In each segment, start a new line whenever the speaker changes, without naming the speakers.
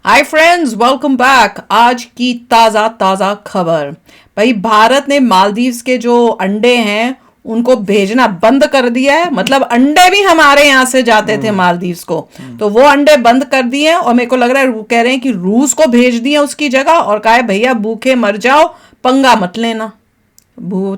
Hi friends, welcome back. आज की ताज़ा खबर। भाई, भारत ने मालदीव्स के जो अंडे हैं उनको भेजना बंद कर दिया है। मतलब अंडे भी हमारे यहाँ से जाते थे मालदीव्स को, तो वो अंडे बंद कर दिए हैं। और मेरे को लग रहा है वो कह रहे हैं कि रूस को भेज दिए उसकी जगह, और कहा है भैया भूखे मर जाओ, पंगा मत लेना।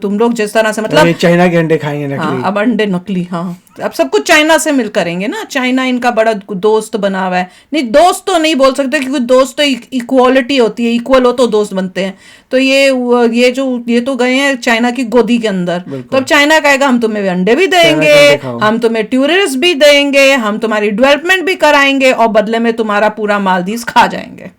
तुम लोग जिस तरह से मतलब
चाइना के अंडे खाएंगे नकली।
हाँ, अब अंडे नकली। हाँ, अब सब कुछ चाइना से मिल करेंगे ना। चाइना इनका बड़ा दोस्त बना हुआ है। नहीं, दोस्त तो नहीं बोल सकते, क्योंकि दोस्त तो इक्वालिटी होती है, इक्वल हो तो दोस्त बनते हैं। तो ये तो गए हैं चाइना की गोदी के अंदर। तो अब चाइना कहेगा हम तुम्हें अंडे भी देंगे, हम तुम्हें टूरिस्ट भी देंगे, हम तुम्हारी डेवलपमेंट भी कराएंगे, और बदले में तुम्हारा पूरा मालदीव्स खा जाएंगे।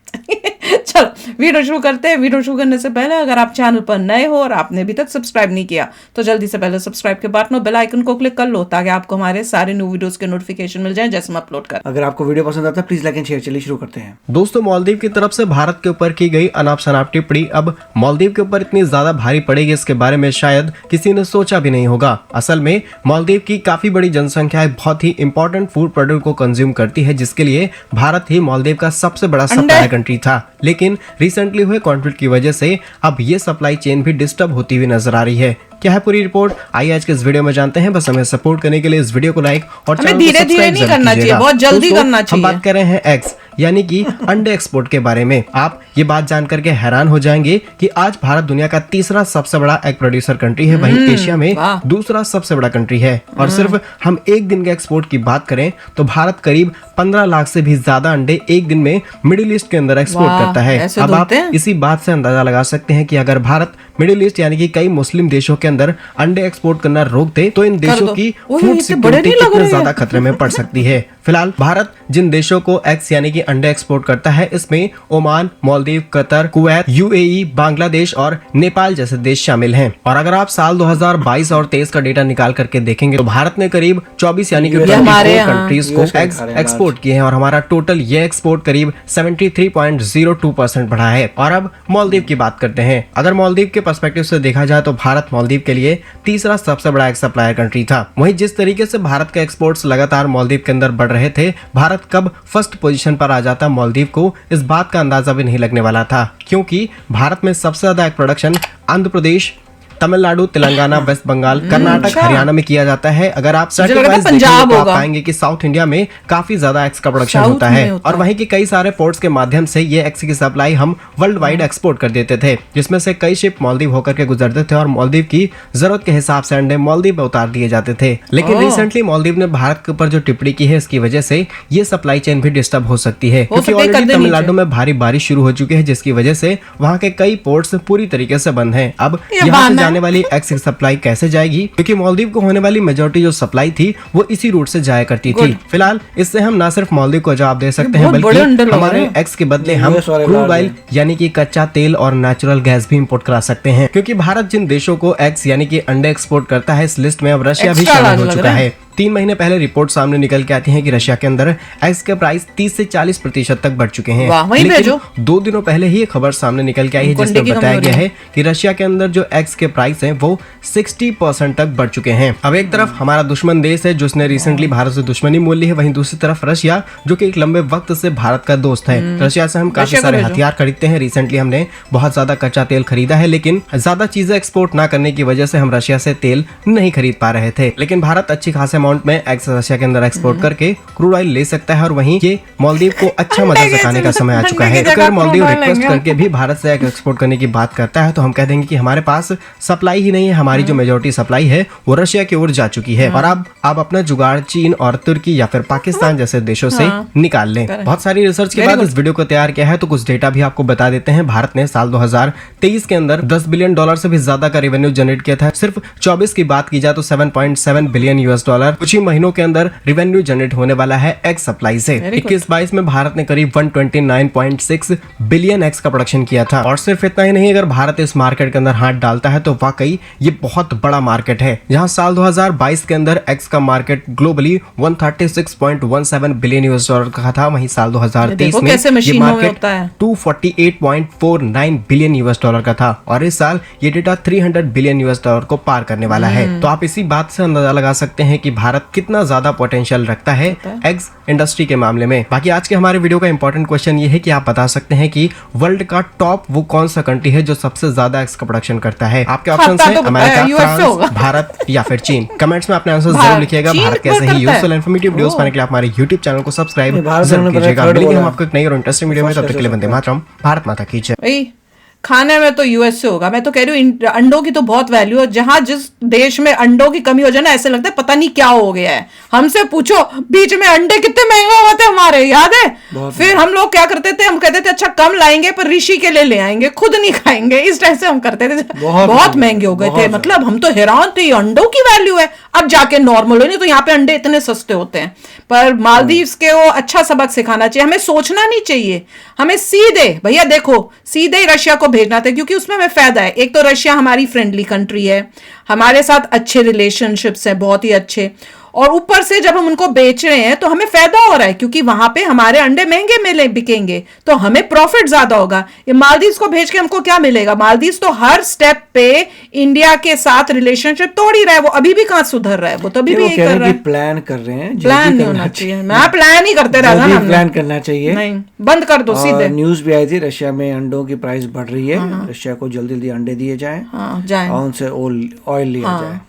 चलो वीडियो शुरू करते हैं। वीडियो शुरू करने से पहले अगर आप चैनल पर नए हो और आपने अभी तक सब्सक्राइब नहीं किया तो जल्दी से पहले सब्सक्राइब के बटन और बेल आइकन को क्लिक कर लो, ताकि आपको हमारे सारे न्यू वीडियोस के नोटिफिकेशन मिल जाएं जैसे हम अपलोड करें।
अगर आपको वीडियो पसंद आता है प्लीज लाइक एंड शेयर। चलिए शुरू करते हैं।
दोस्तों, मालदीव की तरफ से भारत के ऊपर की गई अनाप शनाप टिप्पणी अब मालदीव के ऊपर इतनी ज्यादा भारी पड़ेगी, इसके बारे में शायद किसी ने सोचा भी नहीं होगा। असल में मालदीव की काफी बड़ी जनसंख्या एक बहुत ही इंपॉर्टेंट फूड प्रोडक्ट को कंज्यूम करती है, जिसके लिए भारत ही मालदीव का सबसे बड़ा सप्लायर कंट्री था। लेकिन रिसेंटली हुए कॉन्फ्लिक्ट की वजह से अब ये सप्लाई चेन भी डिस्टर्ब होती हुई नजर आ रही है। क्या है पूरी रिपोर्ट, आइए आज के इस वीडियो में जानते हैं। बस हमें सपोर्ट करने के लिए इस वीडियो को लाइक और चैनल को
धीरे-धीरे नहीं करना चाहिए, बहुत जल्दी करना चाहिए।
हम बात कर रहे हैं एग्स यानी कि अंडे एक्सपोर्ट के बारे में। आप ये बात जानकर के हैरान हो जाएंगे कि आज भारत दुनिया का तीसरा सबसे बड़ा एग प्रोड्यूसर कंट्री है, वहीं एशिया में दूसरा सबसे बड़ा कंट्री है। और सिर्फ हम एक दिन के एक्सपोर्ट की बात करें तो भारत करीब 15 लाख से भी ज्यादा अंडे एक दिन में मिडिल ईस्ट के अंदर एक्सपोर्ट करता है। अब आप इसी बात से अंदाजा लगा सकते हैं कि अगर भारत मिडिल ईस्ट यानी कि कई मुस्लिम देशों के अंदर अंडे एक्सपोर्ट करना रोक दे तो इन देशों की फूड सिक्योरिटी कितने ज्यादा खतरे में पड़ सकती है। फिलहाल भारत जिन देशों को एग्स यानी कि अंडे एक्सपोर्ट करता है, इसमें Oman, Maldives, Qatar, Kuwait, UAE, Bangladesh और नेपाल जैसे देश शामिल हैं। और अगर आप साल 2022 और 23 का डेटा निकाल करके देखेंगे तो भारत ने करीब 24 यानी कि 24 कंट्रीज को एग्स एक्सपोर्ट किए हैं, और हमारा टोटल ये एक्सपोर्ट करीब 73.02% बढ़ा है। और अब मालदीव की बात करते हैं। अगर मालदीव के पर्सपेक्टिव से देखा जाए तो भारत मालदीव के लिए तीसरा सबसे बड़ा एग सप्लायर कंट्री था। वहीं जिस तरीके से भारत के एक्सपोर्ट्स लगातार मालदीव के अंदर बढ़ रहे थे, भारत कब फर्स्ट पोजीशन पर आ जाता मालदीव को इस बात का अंदाजा भी नहीं लगने वाला था, क्योंकि भारत में सबसे ज्यादा egg production Andhra Pradesh, Tamil Nadu, Telangana, waste Bengal, Karnataka, Haryana में किया जाता है। अगर आप पंजाब आप पाएंगे कि साउथ इंडिया में काफी ज्यादा एग्स का प्रोडक्शन होता है, और वहीं के कई सारे पोर्ट्स के माध्यम से ये एग्स की सप्लाई हम वर्ल्ड वाइड एक्सपोर्ट कर देते थे, जिसमें से कई शिप मालदीव होकर के गुजरते थे और मालदीव की जरूरत के हिसाब से अंडे मालदीव में उतार दिए जाते थे। लेकिन रिसेंटली मालदीव ने भारत के ऊपर जो टिप्पणी की है, इसकी वजह से ये सप्लाई चेन भी डिस्टर्ब हो सकती है, क्योंकि ऑलरेडी तमिलनाडु में भारी बारिश शुरू हो चुकी है, जिसकी वजह से वहाँ के कई पोर्ट्स पूरी तरीके से बंद हैं। अब यहाँ से जाने वाली एग्स सप्लाई कैसे जाएगी, क्योंकि मालदीव को होने वाली मेजॉरिटी जो सप्लाई थी वो इसी रूट से जाया करती थी। फिलहाल इससे हम ना सिर्फ मालदीव को जवाब दे सकते हैं, बल्कि हमारे एग्स के बदले हम क्रूड ऑयल यानी कि कच्चा तेल और नेचुरल गैस भी इंपोर्ट करा सकते हैं। क्योंकि भारत जिन देशों को एग्स यानी कि अंडे एक्सपोर्ट करता है, इस लिस्ट में अब रशिया भी शामिल हो चुका है। 3 महीने पहले रिपोर्ट सामने निकल के आती है कि रशिया के अंदर एग्स के प्राइस 30 से 40% तक बढ़ चुके हैं। लेकिन 2 दिनों पहले ही एक खबर सामने निकल के आई है, जिसमें बताया गया है कि रशिया के अंदर जो एग्स के प्राइस हैं वो 60% तक बढ़ चुके हैं। अब एक तरफ हमारा दुश्मन देश है जिसने रिसेंटली भारत से दुश्मनी मोल ली है, वहीं दूसरी तरफ रशिया जो कि एक लंबे वक्त से भारत का दोस्त है। रशिया से हम काफी सारे हथियार खरीदते हैं। रिसेंटली हमने बहुत ज्यादा कच्चा तेल खरीदा है, लेकिन ज्यादा चीजें एक्सपोर्ट न करने की वजह से हम रशिया से तेल नहीं खरीद पा रहे थे। लेकिन भारत अच्छी खासे अमाउंट में एग्स रशिया के अंदर एक्सपोर्ट करके क्रूड ऑयल ले सकता है, और वहीं ये मालदीव को अच्छा मजा चखाने का समय आ चुका है। अगर मालदीव रिक्वेस्ट करके भी भारत से एक्सपोर्ट करने की बात करता है तो हम कह देंगे कि हमारे पास सप्लाई ही नहीं है, हमारी जो मेजॉरिटी सप्लाई है वो रशिया की ओर जा चुकी है। और अब आप अपना जुगाड़ चीन और तुर्की या फिर पाकिस्तान जैसे देशों से निकाल लें। बहुत सारी रिसर्च के बाद इस वीडियो को तैयार किया है, तो कुछ डेटा भी आपको बता देते हैं। भारत ने साल 2023 के अंदर $10 बिलियन से भी ज्यादा का रेवेन्यू जनरेट किया था। सिर्फ 24 की बात की जाए तो $7.7 बिलियन। कुछ ही महीनों के अंदर रेवेन्यू जनरेट होने वाला है एग सप्लाई से। 21-22 में भारत ने करीब 129.6 बिलियन एग्स का प्रोडक्शन किया था। और सिर्फ इतना ही नहीं, अगर भारत इस मार्केट के अंदर हाथ डालता है तो वाकई ये बहुत बड़ा मार्केट है, जहां साल 2022 के अंदर एग्स का मार्केट ग्लोबली 136.17 बिलियन $US का था। वहीं साल 2023 में ये मार्केट 248.49 बिलियन $US का था, और इस साल ये डेटा $300 बिलियन $US को पार करने वाला है। तो आप इसी बात से अंदाजा लगा सकते हैं कि भारत कितना ज्यादा पोटेंशियल रखता है एग्स इंडस्ट्री के मामले में। बाकी आज के हमारे वीडियो का इंपॉर्टेंट क्वेश्चन ये है कि आप बता सकते हैं कि वर्ल्ड का टॉप वो कौन सा कंट्री है जो सबसे ज्यादा एग्स का प्रोडक्शन करता है। आपके ऑप्शन है अमेरिका, फ्रांस, भारत या फिर चीन। कमेंट्स में अपने आंसर जरूर लिखिएगा। भारत कैसे ही यूजफुल इन्फॉर्मेटिव वीडियोस पाने के लिए हमारे यूट्यूब चैनल को सब्सक्राइब जरूर कीजिएगा। मिलेंगे हम आपको एक नई और इंटरेस्टिंग वीडियो में, तब तक के लिए वंदे मातरम। भारत माता की जय।
खाने में तो यूएस से होगा। मैं तो कह रही हूँ अंडों की तो बहुत वैल्यू है। जहां जिस देश में अंडों की कमी हो जाए ना, ऐसे लगता है पता नहीं क्या हो गया है। हमसे पूछो बीच में अंडे कितने महंगे हुए थे हमारे, याद है? फिर हम लोग क्या करते थे, हम कहते थे अच्छा कम लाएंगे पर ऋषि के लिए ले आएंगे, खुद नहीं खाएंगे। इस तरह से हम करते थे। बहुत महंगे हो गए थे। मतलब हम तो हैरान थे, अंडों की वैल्यू है। अब जाके नॉर्मल हो, नहीं तो यहाँ पे अंडे इतने सस्ते होते हैं। पर मालदीव्स के वो अच्छा सबक सिखाना चाहिए। हमें सोचना नहीं चाहिए, हमें सीधे भैया देखो सीधे रशिया को भेजना था, क्योंकि उसमें हमें फायदा है। एक तो रशिया हमारी फ्रेंडली कंट्री है, हमारे साथ अच्छे रिलेशनशिप्स हैं, बहुत ही अच्छे। और ऊपर से जब हम उनको बेच रहे हैं तो हमें फायदा हो रहा है, क्योंकि वहां पे हमारे अंडे महंगे मिले बिकेंगे तो हमें प्रॉफिट ज्यादा होगा। ये मालदीव्स को भेज के हमको क्या मिलेगा? मालदीव्स तो हर स्टेप पे इंडिया के साथ रिलेशनशिप तोड़ ही रहा है। वो अभी भी कहां सुधर रहा है? वो तो अभी भी यही कर रहा है।
प्लान कर रहे हैं,
प्लान नहीं होना चाहिए। मैं प्लान ही करते रहता ना,
प्लान करना चाहिए।
नहीं, बंद कर दो सीधे।
न्यूज भी आई थी रशिया में अंडों की प्राइस बढ़ रही है। रशिया को जल्दी जल्दी अंडे दिए जाए और उनसे ऑयल लिया जाए।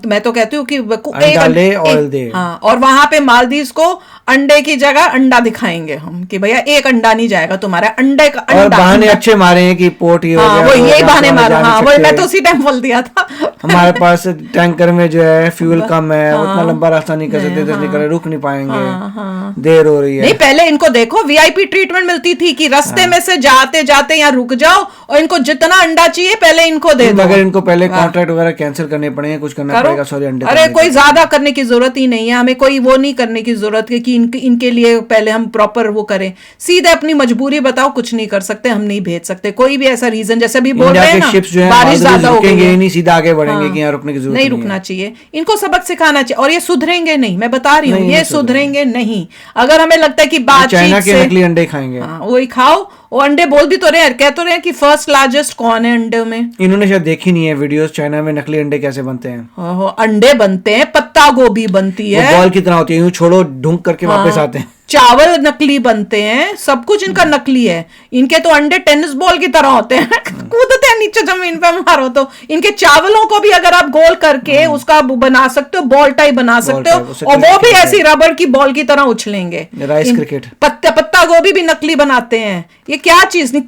मैं तो कहती हूँ कि
ऑयल दे।
हाँ, और वहां पे मालदीव्स को अंडे की जगह अंडा दिखाएंगे हम कि भैया एक अंडा नहीं जाएगा तुम्हारा, अंडे का अंडा।
और बहाने अच्छे मारे हैं कि पोर्ट ही हो गया,
वो यही बहाने मारो। हाँ, वो मैं तो उसी टाइम बोल दिया था।
हमारे पास टैंकर में जो है फ्यूल कम है, उतना लंबा रास्ता नहीं कर सकते, निकल रुक नहीं पाएंगे, देर हो रही है।
नहीं, पहले इनको देखो वीआईपी ट्रीटमेंट मिलती थी कि रास्ते में से जाते जाते यहाँ रुक जाओ और इनको जितना अंडा चाहिए पहले इनको दे दो।
मगर इनको पहले कॉन्ट्रैक्ट वगैरह कैंसिल करने पड़ेंगे, कुछ करना पड़ेगा। सॉरी अंडे,
अरे कोई ज्यादा करने की जरूरत ही नहीं है। हमें कोई वो नहीं करने की जरूरत है कि इनके लिए पहले हम प्रॉपर वो करें। सीधे अपनी मजबूरी बताओ, कुछ नहीं कर सकते, हम नहीं भेज सकते। कोई भी ऐसा रीजन, जैसे भी बोल रहे हैं ना, बारिश ज्यादा हो गई,
नहीं सीधा आगे बढ़ेंगे कि यहाँ रुकने की जरूरत
नहीं, रुकना चाहिए। इनको सबक सिखाना चाहिए। और ये सुधरेंगे नहीं, मैं बता रही हूँ, ये सुधरेंगे नहीं। अगर हमें लगता है कि
चाइना के नकली अंडे खाएंगे,
वही खाओ। वो अंडे बोल भी तो रहे हैं, कह तो रहे हैं कि फर्स्ट लार्जेस्ट कौन है अंडे में।
इन्होंने शायद देखी नहीं है वीडियोस, चाइना में नकली अंडे कैसे बनते हैं।
अंडे बनते हैं, पत्ता गोभी बनती है,
बॉल की तरह होती है, यूं छोड़ो ढूंढ करके वापस आते हैं।
चावल नकली बनते हैं, सब कुछ इनका नकली है। इनके तो अंडे टेनिस बॉल की तरह होते हैं, कूदते हैं नीचे जमीन पे मारो तो। इनके चावलों को भी अगर आप गोल करके उसका बना सकते हो, बॉल टाइप बना सकते हो, और वो भी ऐसी रबर की बॉल की तरह उछलेंगे।
राइस क्रिकेट,
पत्ता गोभी भी नकली बनाते हैं। ये क्या चीज नहीं,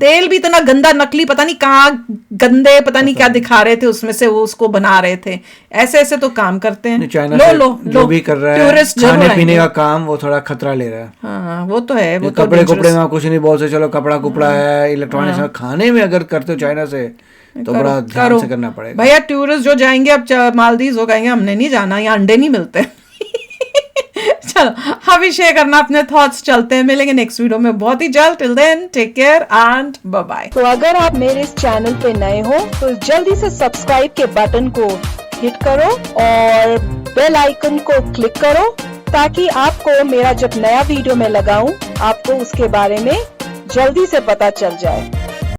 तेल भी इतना गंदा नकली, पता नहीं कहाँ गंदे, पता नहीं क्या दिखा रहे थे उसमें से, वो उसको बना रहे थे। ऐसे ऐसे तो काम करते हैं।
चाइना जो भी कर रहा है खाने पीने का काम, वो थोड़ा खतरा ले रहा है।
हाँ, वो तो है। वो
कपड़े कुपड़े में कुछ नहीं बोल सकते, चलो कपड़ा कुपड़ा है, इलेक्ट्रॉनिक्स। खाने में अगर करते हो चाइना से तो बड़ा ध्यान से करना पड़ेगा
भैया। टूरिस्ट जो जाएंगे अब मालदीव हो कहेंगे हमने नहीं जाना, यहाँ अंडे नहीं मिलते। चलो अभी शेयर करना अपने थॉट्स। चलते हैं, मिलेंगे नेक्स्ट वीडियो में बहुत ही जल्द। Till then take care and bye bye.
तो अगर आप मेरे इस चैनल पे नए हो तो जल्दी से सब्सक्राइब के बटन को हिट करो और बेल आइकन को क्लिक करो, ताकि आपको मेरा जब नया वीडियो मैं लगाऊं आपको उसके बारे में जल्दी से पता चल जाए।